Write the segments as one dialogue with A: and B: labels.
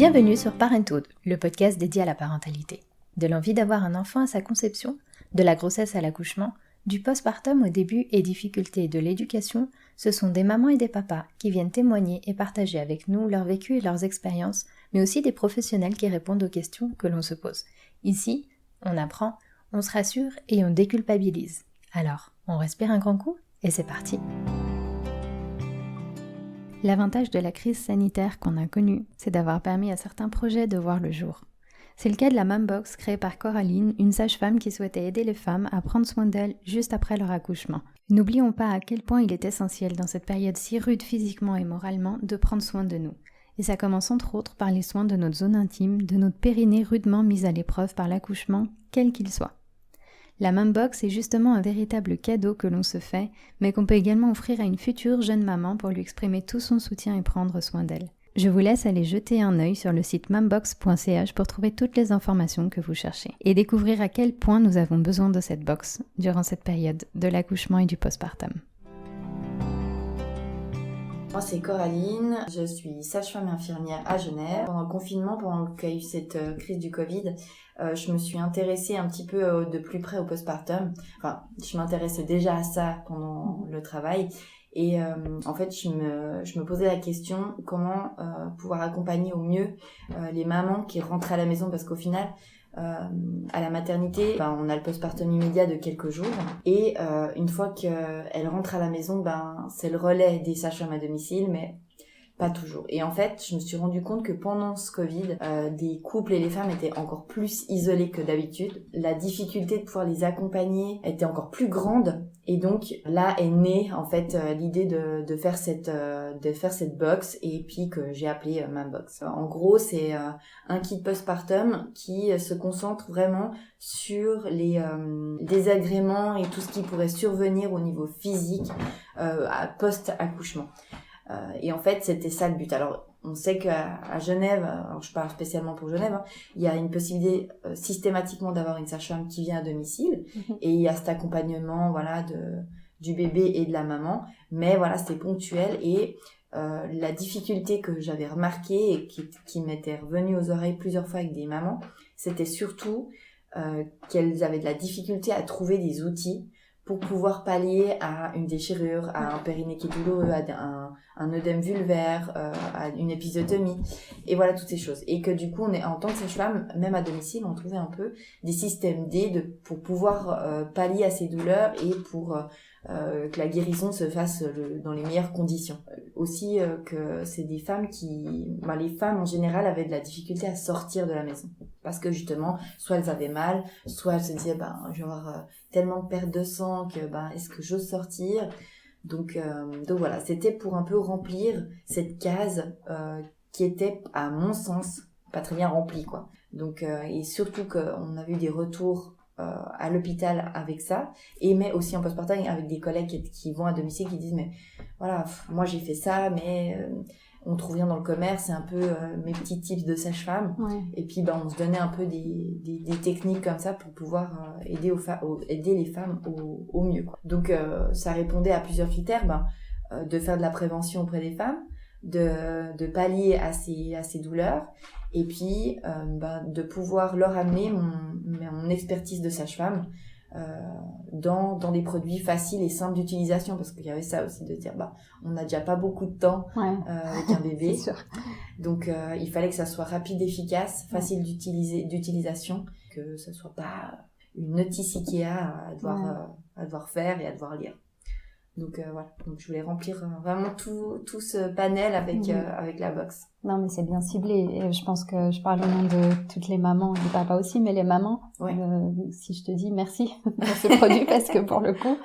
A: Bienvenue sur Parenthood, le podcast dédié à la parentalité. De l'envie d'avoir un enfant à sa conception, de la grossesse à l'accouchement, du postpartum au début et difficultés de l'éducation, ce sont des mamans et des papas qui viennent témoigner et partager avec nous leur vécu et leurs expériences, mais aussi des professionnels qui répondent aux questions que l'on se pose. Ici, on apprend, on se rassure et on déculpabilise. Alors, on respire un grand coup et c'est parti. L'avantage de la crise sanitaire qu'on a connue, c'est d'avoir permis à certains projets de voir le jour. C'est le cas de la Mombox créée par Coraline, une sage-femme qui souhaitait aider les femmes à prendre soin d'elles juste après leur accouchement. N'oublions pas à quel point il est essentiel dans cette période si rude physiquement et moralement de prendre soin de nous. Et ça commence entre autres par les soins de notre zone intime, de notre périnée rudement mise à l'épreuve par l'accouchement, quel qu'il soit. La Mombox est justement un véritable cadeau que l'on se fait, mais qu'on peut également offrir à une future jeune maman pour lui exprimer tout son soutien et prendre soin d'elle. Je vous laisse aller jeter un œil sur le site mombox.ch pour trouver toutes les informations que vous cherchez et découvrir à quel point nous avons besoin de cette box durant cette période de l'accouchement et du postpartum.
B: Moi c'est Coraline, je suis sage-femme infirmière à Genève. Pendant le confinement, pendant qu'il y a eu cette crise du Covid, je me suis intéressée un petit peu de plus près au postpartum. Enfin, je m'intéressais déjà à ça pendant le travail. Et en fait, je me posais la question comment pouvoir accompagner au mieux les mamans qui rentrent à la maison, parce qu'au final, à la maternité, on a le postpartum immédiat de quelques jours, et une fois qu'elles rentrent à la maison, c'est le relais des sages-femmes à domicile, mais pas toujours. Et en fait, je me suis rendu compte que pendant ce Covid, des couples et les femmes étaient encore plus isolés que d'habitude. La difficulté de pouvoir les accompagner était encore plus grande. Et donc, là est née, en fait, l'idée de faire cette box, et puis que j'ai appelée Mombox. En gros, c'est un kit postpartum qui se concentre vraiment sur les désagréments et tout ce qui pourrait survenir au niveau physique post-accouchement. Et en fait, c'était ça le but. Alors, on sait qu'à Genève, alors je parle spécialement pour Genève, il y a une possibilité systématiquement d'avoir une sage-femme qui vient à domicile, et il y a cet accompagnement, voilà, du bébé et de la maman. Mais voilà, c'est ponctuel, et la difficulté que j'avais remarquée et qui m'était revenue aux oreilles plusieurs fois avec des mamans, c'était surtout qu'elles avaient de la difficulté à trouver des outils pour pouvoir pallier à une déchirure, à un périnée qui est douloureux, à un œdème vulvaire, à une épisiotomie, et voilà toutes ces choses. Et que du coup, en tant que sage-femme, même à domicile, on trouvait un peu des systèmes D pour pouvoir pallier à ces douleurs et pour que la guérison se fasse dans les meilleures conditions. Aussi que c'est des femmes les femmes en général avaient de la difficulté à sortir de la maison. Parce que justement, soit elles avaient mal, soit elles se disaient, je vais avoir tellement de perte de sang que, est-ce que j'ose sortir? Donc voilà, c'était pour un peu remplir cette case qui était, à mon sens, pas très bien remplie, quoi. Donc, et surtout qu'on a eu des retours à l'hôpital avec ça, mais aussi en postpartum avec des collègues qui vont à domicile, qui disent, mais voilà, moi j'ai fait ça, mais on trouve bien dans le commerce, c'est un peu mes petits tips de sage-femme. Ouais. Et puis on se donnait un peu des techniques comme ça pour pouvoir aider les femmes au mieux, quoi. Donc ça répondait à plusieurs critères, de faire de la prévention auprès des femmes, de pallier à ces douleurs, et puis de pouvoir leur amener mon expertise de sage-femme dans des produits faciles et simples d'utilisation, parce qu'il y avait ça aussi, de dire on n'a déjà pas beaucoup de temps avec un bébé. C'est sûr. Donc il fallait que ça soit rapide, efficace, facile d'utilisation, que ça soit pas une notice Ikea à devoir faire et à devoir lire. Donc voilà, donc je voulais remplir vraiment tout ce panel avec la box.
C: Non, mais c'est bien ciblé, et je pense que je parle au nom de toutes les mamans, les papas aussi, mais les mamans, si je te dis merci pour ce produit, parce que pour le coup,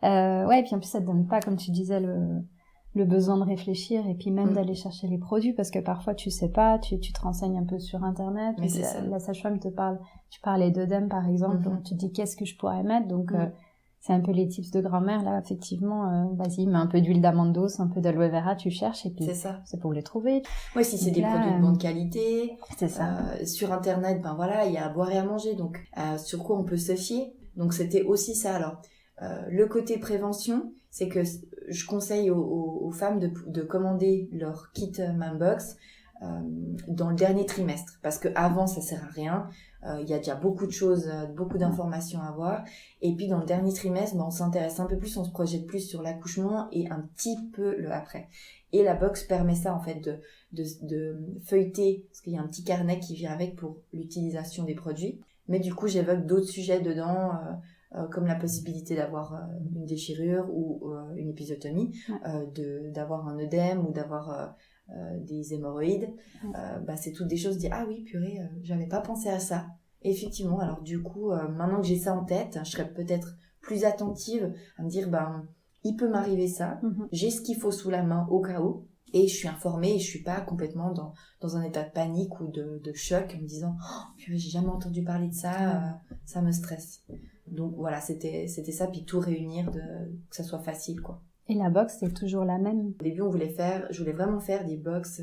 C: et puis en plus ça te donne pas, comme tu disais, le besoin de réfléchir, et puis même d'aller chercher les produits, parce que parfois tu sais pas, tu te renseignes un peu sur internet, mais la sage-femme te parle, tu parlais d'œdème par exemple, donc tu te dis qu'est-ce que je pourrais mettre, donc c'est un peu les tips de grand-mère, là, effectivement, vas-y, mets un peu d'huile d'amande douce, un peu d'aloe vera, tu cherches, et puis c'est pour les trouver.
B: Oui, si c'est donc des produits de bonne qualité.
C: C'est ça.
B: Sur internet, il y a à boire et à manger, donc sur quoi on peut se fier. Donc c'était aussi ça. Alors, le côté prévention, c'est que je conseille aux femmes de commander leur kit Mombox dans le dernier trimestre, parce que avant ça sert à rien. Il y a déjà beaucoup de choses, beaucoup d'informations à voir. Et puis dans le dernier trimestre, on s'intéresse un peu plus, on se projette plus sur l'accouchement et un petit peu le après. Et la box permet ça en fait de feuilleter, parce qu'il y a un petit carnet qui vient avec pour l'utilisation des produits. Mais du coup, j'évoque d'autres sujets dedans, comme la possibilité d'avoir une déchirure ou une épisiotomie, d'avoir un œdème ou d'avoir des hémorroïdes. C'est toutes des choses, ah oui, purée, j'avais pas pensé à ça. Et effectivement, alors du coup, maintenant que j'ai ça en tête, je serais peut-être plus attentive à me dire, il peut m'arriver ça, j'ai ce qu'il faut sous la main au cas où, et je suis informée et je suis pas complètement dans un état de panique ou de choc en me disant purée, j'ai jamais entendu parler de ça, ça me stresse. Donc voilà, c'était ça, puis tout réunir, que ça soit facile, quoi.
C: Et la box, c'est toujours la même?
B: Au début, je voulais vraiment faire des box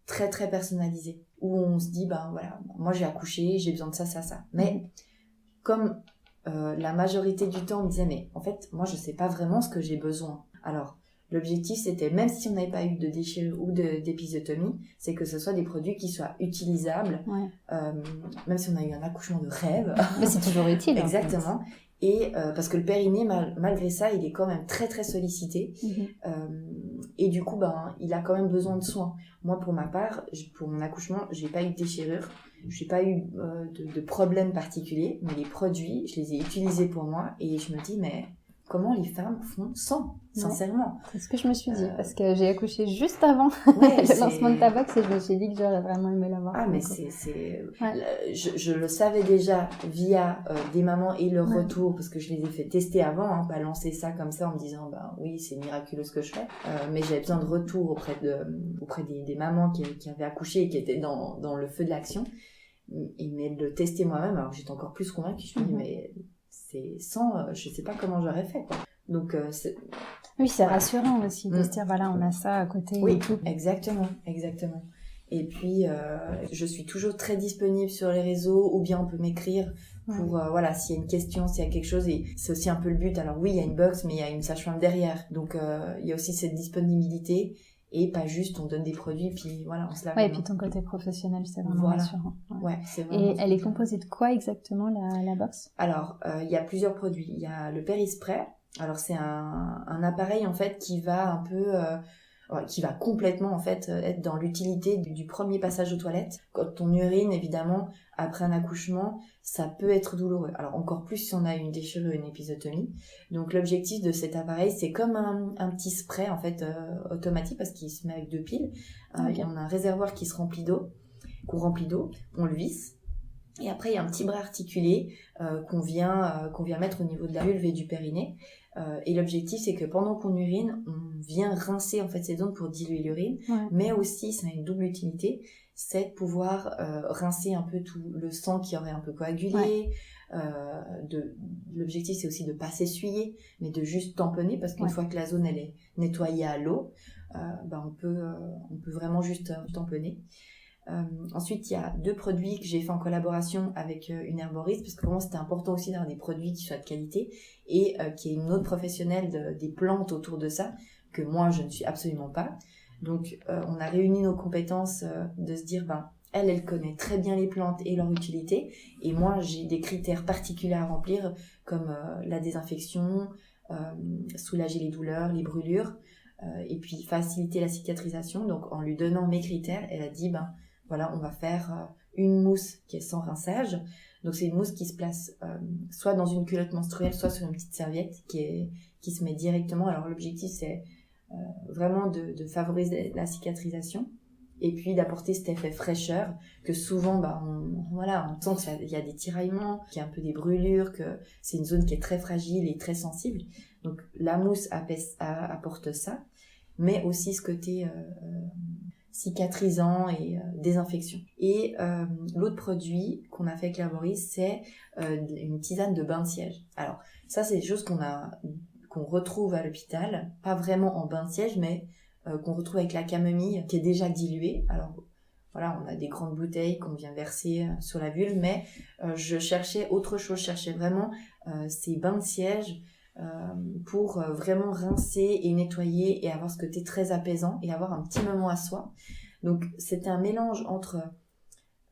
B: très très personnalisées, où on se dit, voilà, moi j'ai accouché, j'ai besoin de ça, ça, ça. Mais comme la majorité du temps, on me disait, mais en fait, moi je sais pas vraiment ce que j'ai besoin. Alors, l'objectif, c'était, même si on n'avait pas eu de déchirure ou d'épisiotomie, c'est que ce soit des produits qui soient utilisables, même si on a eu un accouchement de rêve.
C: Mais c'est toujours utile.
B: Exactement.
C: En fait.
B: Et parce que le périnée, malgré ça, il est quand même très très sollicité. Et du coup, il a quand même besoin de soins. Moi, pour ma part, pour mon accouchement, j'ai pas eu de déchirure, j'ai pas eu de problème particulier, mais les produits, je les ai utilisés pour moi, et je me dis, mais comment les femmes font sans, sincèrement.
C: C'est ce que je me suis dit, parce que j'ai accouché juste avant le lancement de ta box, et je me suis dit que j'aurais vraiment aimé l'avoir.
B: Ah, mais je le savais déjà via des mamans et leur retour, parce que je les ai fait tester avant, pas lancer ça comme ça en me disant, oui, c'est miraculeux ce que je fais, mais j'avais besoin de retour auprès des mamans qui avaient accouché et qui étaient dans le feu de l'action, mais de le tester moi-même, alors j'étais encore plus convaincue, je me dis, mais c'est sans, je sais pas comment j'aurais fait, quoi. Donc
C: oui, c'est rassurant aussi de se dire, voilà, on a ça à côté.
B: Oui, exactement. Et puis je suis toujours très disponible sur les réseaux, ou bien on peut m'écrire pour s'il y a une question, s'il y a quelque chose, et c'est aussi un peu le but. Alors oui, il y a une box, mais il y a une sage-femme derrière, donc il y a aussi cette disponibilité. Et pas juste on donne des produits puis voilà, on se lave.
C: Et puis ton côté professionnel, c'est vraiment rassurant.
B: C'est vraiment.
C: Et elle est composée de quoi exactement, la box?
B: Alors il y a plusieurs produits. Il y a le Périspray. Alors c'est un appareil en fait qui va un peu qui va complètement en fait être dans l'utilité du premier passage aux toilettes. Quand on urine, évidemment, après un accouchement, ça peut être douloureux. Alors encore plus si on a une déchirure, une épisiotomie. Donc l'objectif de cet appareil, c'est comme un petit spray en fait automatique, parce qu'il se met avec 2 piles. On a un réservoir qui se remplit d'eau, on le visse. Et après, il y a un petit bras articulé qu'on vient mettre au niveau de la vulve et du périnée. Et l'objectif, c'est que pendant qu'on urine, on vient rincer en fait ces zones pour diluer l'urine. Mais aussi, ça a une double utilité, c'est de pouvoir rincer un peu tout le sang qui aurait un peu coagulé. L'objectif, c'est aussi de pas s'essuyer, mais de juste tamponner, parce qu'une fois que la zone elle est nettoyée à l'eau, on peut vraiment juste tamponner. Ensuite, il y a 2 produits que j'ai fait en collaboration avec une herboriste, parce que pour moi c'était important aussi d'avoir des produits qui soient de qualité et qu'il y ait une autre professionnelle des plantes autour de ça, que moi je ne suis absolument pas. Donc on a réuni nos compétences de se dire, elle connaît très bien les plantes et leur utilité, et moi j'ai des critères particuliers à remplir, comme la désinfection, soulager les douleurs, les brûlures, et puis faciliter la cicatrisation. Donc en lui donnant mes critères, elle a dit, voilà, on va faire une mousse qui est sans rinçage. Donc c'est une mousse qui se place soit dans une culotte menstruelle, soit sur une petite serviette qui se met directement. Alors l'objectif, c'est vraiment de favoriser la cicatrisation, et puis d'apporter cet effet fraîcheur, que souvent on sent qu'il y a des tiraillements, qu'il y a un peu des brûlures, que c'est une zone qui est très fragile et très sensible. Donc la mousse apporte ça, mais aussi ce côté cicatrisant et désinfection. Et l'autre produit qu'on a fait avec l'herboriste, c'est une tisane de bain de siège. Alors ça, c'est des choses qu'on retrouve à l'hôpital, pas vraiment en bain de siège, mais qu'on retrouve avec la camomille qui est déjà diluée. Alors voilà, on a des grandes bouteilles qu'on vient verser sur la vulve, mais je cherchais autre chose, je cherchais vraiment ces bains de siège pour vraiment rincer et nettoyer et avoir ce côté très apaisant et avoir un petit moment à soi. Donc c'était un mélange entre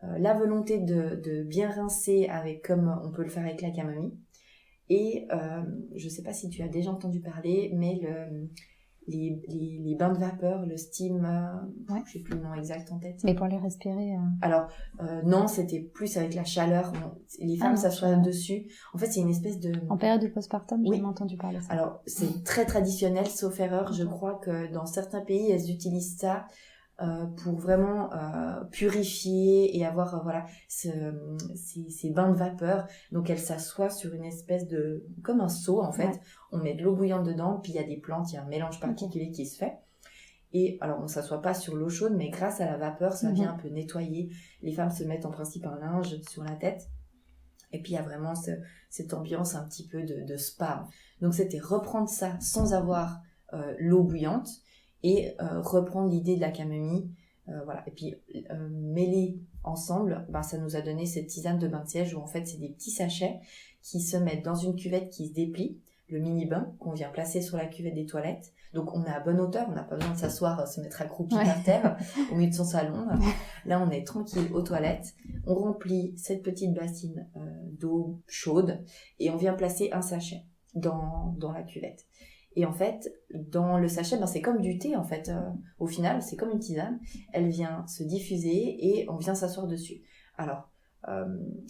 B: la volonté de bien rincer avec comme on peut le faire avec la camomille et je sais pas si tu as déjà entendu parler, mais les bains de vapeur, le steam, je sais plus le nom exact en tête.
C: Mais pour les respirer.
B: Alors non, c'était plus avec la chaleur. Les femmes s'assoient dessus. En fait, c'est une espèce de.
C: En période de postpartum, j'ai jamais entendu parler de ça.
B: Alors c'est très traditionnel, sauf erreur. Je crois que dans certains pays, elles utilisent ça pour vraiment purifier et avoir ces bains de vapeur. Donc elles s'assoient sur une espèce de comme un seau en fait. On met de l'eau bouillante dedans, puis il y a des plantes, il y a un mélange particulier qui se fait. Et alors on s'assoit pas sur l'eau chaude, mais grâce à la vapeur, ça vient un peu nettoyer. Les femmes se mettent en principe un linge sur la tête. Et puis il y a vraiment cette ambiance un petit peu de spa. Donc c'était reprendre ça sans avoir l'eau bouillante. Et reprendre l'idée de la camomille, voilà. Et puis mêler ensemble, ça nous a donné cette tisane de bain de siège où en fait c'est des petits sachets qui se mettent dans une cuvette qui se déplie, le mini bain qu'on vient placer sur la cuvette des toilettes. Donc on est à bonne hauteur, on n'a pas besoin de s'asseoir, se mettre accroupi par terre au milieu de son salon. Là on est tranquille aux toilettes, on remplit cette petite bassine d'eau chaude et on vient placer un sachet dans la cuvette. Et en fait, dans le sachet, c'est comme du thé en fait. Au final, c'est comme une tisane. Elle vient se diffuser et on vient s'asseoir dessus. Alors,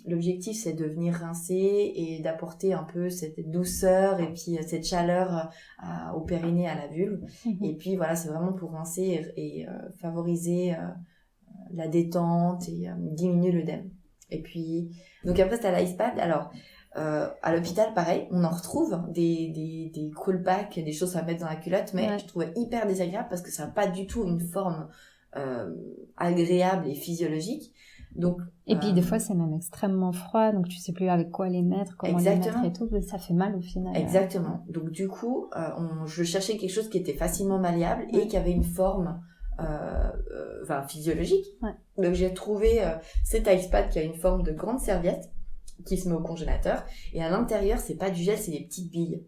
B: l'objectif, c'est de venir rincer et d'apporter un peu cette douceur et puis cette chaleur au périnée, à la vulve. Et puis voilà, c'est vraiment pour rincer et favoriser la détente et diminuer l'œdème. Et puis, donc après, t'as l'ice pad. Alors, à l'hôpital, pareil, on en retrouve des cool packs, des choses à mettre dans la culotte, mais je trouvais hyper désagréable parce que ça n'a pas du tout une forme agréable et physiologique. Donc,
C: et puis des fois c'est même extrêmement froid, donc tu sais plus avec quoi les mettre, comment les mettre et tout, ça fait mal au final.
B: Exactement. Donc du coup, je cherchais quelque chose qui était facilement malléable et qui avait une forme physiologique. Donc j'ai trouvé cet ice pad qui a une forme de grande serviette qui se met au congélateur, et à l'intérieur c'est pas du gel, c'est des petites billes.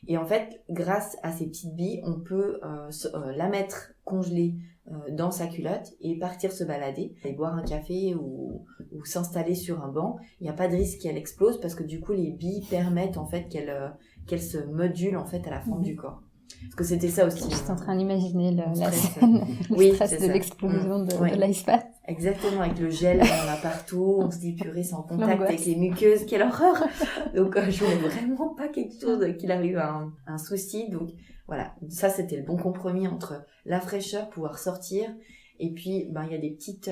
B: Et en fait, grâce à ces petites billes, on peut la mettre congelée dans sa culotte et partir se balader, et boire un café ou s'installer sur un banc. Il n'y a pas de risque qu'elle explose parce que du coup les billes permettent en fait qu'elle se module en fait à la forme du corps. Parce que c'était ça aussi.
C: Je suis en train d'imaginer la scène, le stress de l'explosion de l'ice pad.
B: Exactement, avec le gel, on en a partout, on se dit purée, c'est en contact avec les muqueuses, quelle horreur. Donc je voulais vraiment pas quelque chose qu'il arrive à un souci. Donc voilà, ça c'était le bon compromis entre la fraîcheur, pouvoir sortir, et puis il y a des petites,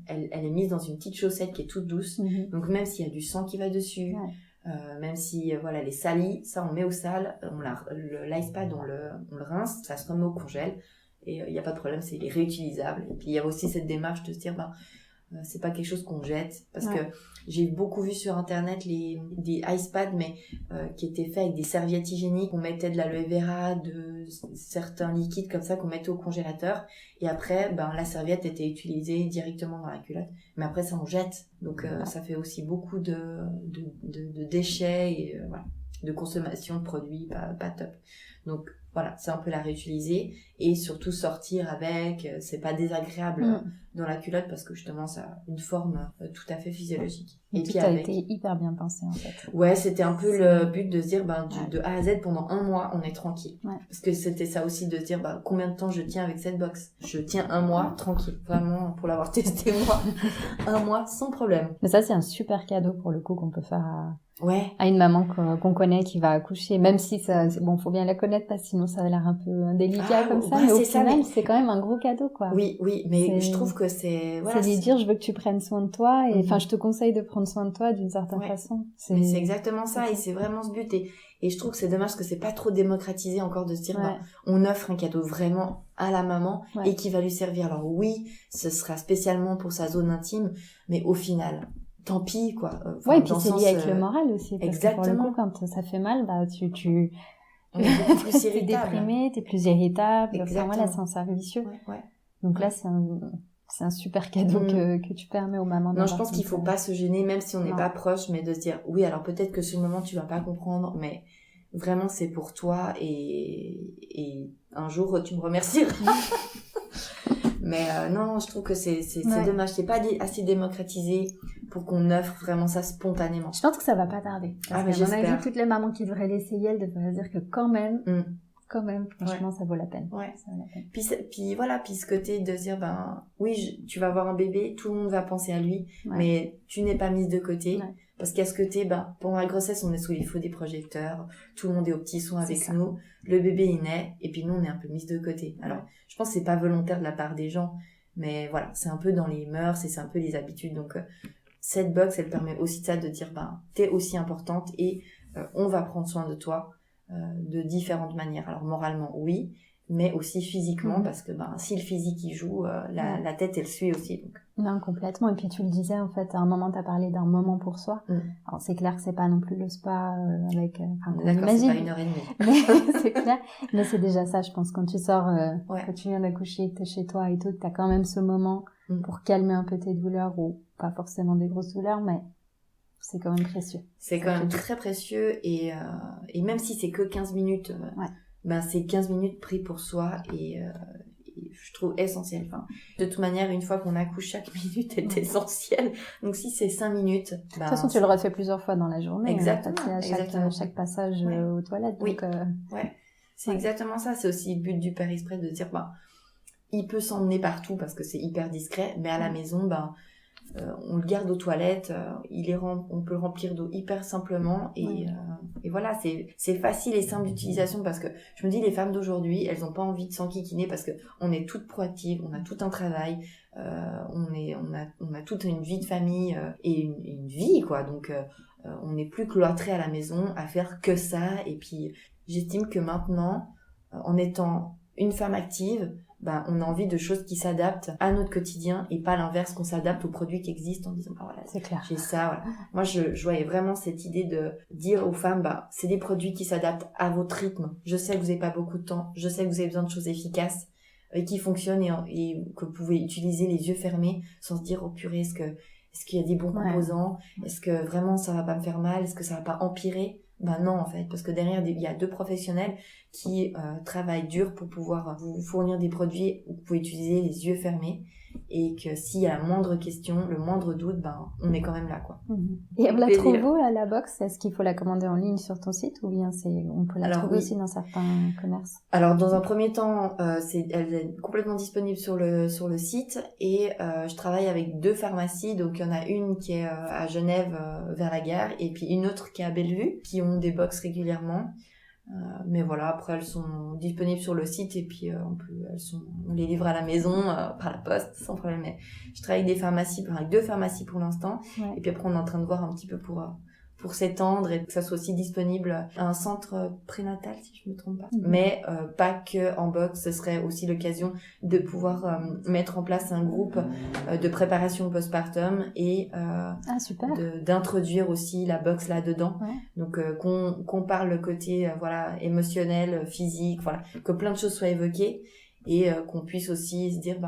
B: elle est mise dans une petite chaussette qui est toute douce, donc même s'il y a du sang qui va dessus, même si elle est salie, ça on met au sale, l'ice pad on le rince, ça se remet au congèle. Et il n'y a pas de problème, c'est réutilisable. Et puis il y a aussi cette démarche de se dire, c'est pas quelque chose qu'on jette. Parce que j'ai beaucoup vu sur internet des ice pads, mais qui étaient faits avec des serviettes hygiéniques. On mettait de l'aloe vera, de certains liquides comme ça qu'on mettait au congélateur. Et après, la serviette était utilisée directement dans la culotte. Mais après, ça on jette. Donc ça fait aussi beaucoup de déchets et de consommation de produits pas top. Donc voilà, c'est un peu la réutiliser et surtout sortir avec, c'est pas désagréable dans la culotte parce que justement ça a une forme tout à fait physiologique.
C: Et puis a été hyper bien pensé en fait.
B: Ouais, c'était un peu le but de se dire de A à Z pendant 1 mois on est tranquille. Parce que c'était ça aussi de se dire combien de temps je tiens avec cette box. Je tiens 1 mois tranquille, vraiment pour l'avoir testé moi. 1 mois sans problème.
C: Mais ça c'est un super cadeau pour le coup qu'on peut faire à une maman qu'on connaît qui va accoucher, même si faut bien la connaître parce que sinon ça a l'air un peu délicat comme ça, mais au final c'est quand même un gros cadeau quoi.
B: Oui, mais je trouve que c'est
C: lui dire je veux que tu prennes soin de toi et je te conseille de prendre soin de toi d'une certaine façon.
B: Mais c'est exactement ça et c'est vraiment ce but et je trouve que c'est dommage que c'est pas trop démocratisé encore de se dire on offre un cadeau vraiment à la maman et qui va lui servir. Alors oui, ce sera spécialement pour sa zone intime, mais au final tant pis quoi.
C: Et puis c'est lié avec le moral aussi parce que pour le coup quand ça fait mal tu
B: on est beaucoup plus
C: t'es déprimé, t'es plus irritable. Enfin voilà, c'est un cercle vicieux. Donc là c'est un super cadeau que tu permets aux mamans.
B: Non, je pense qu'il faut pas se gêner même si on n'est pas proche, mais de se dire oui alors peut-être que sur le moment tu vas pas comprendre, mais vraiment c'est pour toi et un jour tu me remercieras. Mais non, je trouve que c'est
C: Ouais.
B: dommage. C'est pas assez démocratisé pour qu'on offre vraiment ça spontanément.
C: Je pense que ça va pas tarder. Parce
B: mais
C: qu'à mon
B: j'espère.
C: avis, toutes les mamans qui devraient l'essayer, elles devraient dire que quand même, franchement, ça vaut la peine.
B: Ouais.
C: Ça vaut la peine.
B: Puis voilà, puis ce côté de dire, oui, tu vas avoir un bébé, tout le monde va penser à lui,
C: Ouais.
B: mais tu n'es pas mise de côté.
C: Ouais.
B: Parce qu'à ce côté, pendant la grossesse, on est sous les feux des projecteurs, tout le monde est au petit soin avec
C: ça.
B: nous, le bébé il naît, et puis nous on est un peu mise de côté. Alors, je pense que c'est pas volontaire de la part des gens, mais voilà, c'est un peu dans les mœurs et c'est un peu les habitudes. Donc, cette box, elle permet aussi de ça, de dire, t'es aussi importante et on va prendre soin de toi de différentes manières. Alors, moralement, oui, mais aussi physiquement, parce que si le physique il joue, la tête elle suit aussi. Donc.
C: Non, complètement. Et puis tu le disais, en fait, à un moment, tu as parlé d'un moment pour soi. Alors c'est clair que c'est pas non plus le spa avec...
B: D'accord, c'est pas 1h30.
C: Mais c'est clair. Mais c'est déjà ça, je pense. Quand tu sors, quand tu viens d'accoucher, que t'es chez toi et tout, que t'as quand même ce moment pour calmer un peu tes douleurs, ou pas forcément des grosses douleurs, mais c'est quand même précieux.
B: C'est quand même très précieux et même si c'est que 15 minutes... c'est 15 minutes pris pour soi et je trouve essentiel. Enfin, de toute manière, une fois qu'on accouche, chaque minute est essentielle. Donc si c'est 5 minutes...
C: de toute façon, tu le refais plusieurs fois dans la journée.
B: Exactement.
C: Chaque passage aux toilettes. Donc,
B: c'est exactement ça. C'est aussi le but du Père Express de dire, il peut s'emmener partout parce que c'est hyper discret, mais à la maison, on le garde aux toilettes, on peut le remplir d'eau hyper simplement et voilà, c'est facile et simple d'utilisation parce que je me dis les femmes d'aujourd'hui, elles ont pas envie de s'enquiquiner parce que on est toutes proactives, on a tout un travail, on a toute une vie de famille et une vie quoi, donc on n'est plus cloîtré à la maison à faire que ça et puis j'estime que maintenant en étant une femme active, on a envie de choses qui s'adaptent à notre quotidien et pas l'inverse, qu'on s'adapte aux produits qui existent en disant voilà,
C: c'est clair.
B: J'ai ça, voilà. Moi je voyais vraiment cette idée de dire aux femmes c'est des produits qui s'adaptent à votre rythme. Je sais que vous n'avez pas beaucoup de temps, je sais que vous avez besoin de choses efficaces et qui fonctionnent et que vous pouvez utiliser les yeux fermés sans se dire oh purée, est-ce qu'il y a des bons composants, est-ce que vraiment ça va pas me faire mal, est-ce que ça va pas empirer? Non en fait, parce que derrière il y a 2 professionnels qui travaillent dur pour pouvoir vous fournir des produits où vous pouvez utiliser les yeux fermés et que s'il y a la moindre question, le moindre doute, on est quand même là quoi.
C: Et on la trouve où la box? Est-ce qu'il faut la commander en ligne sur ton site ou bien on peut la trouver aussi dans certains commerces?
B: Alors dans un premier temps, elle est complètement disponible sur le site et je travaille avec 2 pharmacies, donc il y en a une qui est à Genève vers la gare et puis une autre qui est à Bellevue qui ont des box régulièrement. Mais voilà, après elles sont disponibles sur le site et puis on les livre à la maison par la poste sans problème. Mais je travaille avec 2 pharmacies pour l'instant et puis après on est en train de voir un petit peu pour s'étendre et que ça soit aussi disponible à un centre prénatal si je me trompe pas. Mais pas que en box, ce serait aussi l'occasion de pouvoir mettre en place un groupe de préparation postpartum et d'introduire aussi la box là-dedans. Donc qu'on parle le côté émotionnel, physique, que plein de choses soient évoquées et qu'on puisse aussi se dire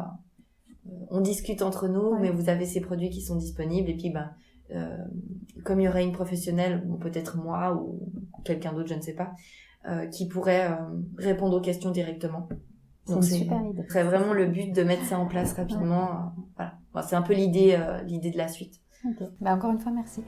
B: on discute entre nous mais vous avez ces produits qui sont disponibles et puis comme il y aurait une professionnelle, ou peut-être moi ou quelqu'un d'autre, je ne sais pas, qui pourrait répondre aux questions directement. Donc
C: c'est une super idée.
B: Ce serait vraiment le but de mettre ça en place rapidement. Voilà. C'est un peu l'idée de la suite.
C: Okay. Encore une fois, merci.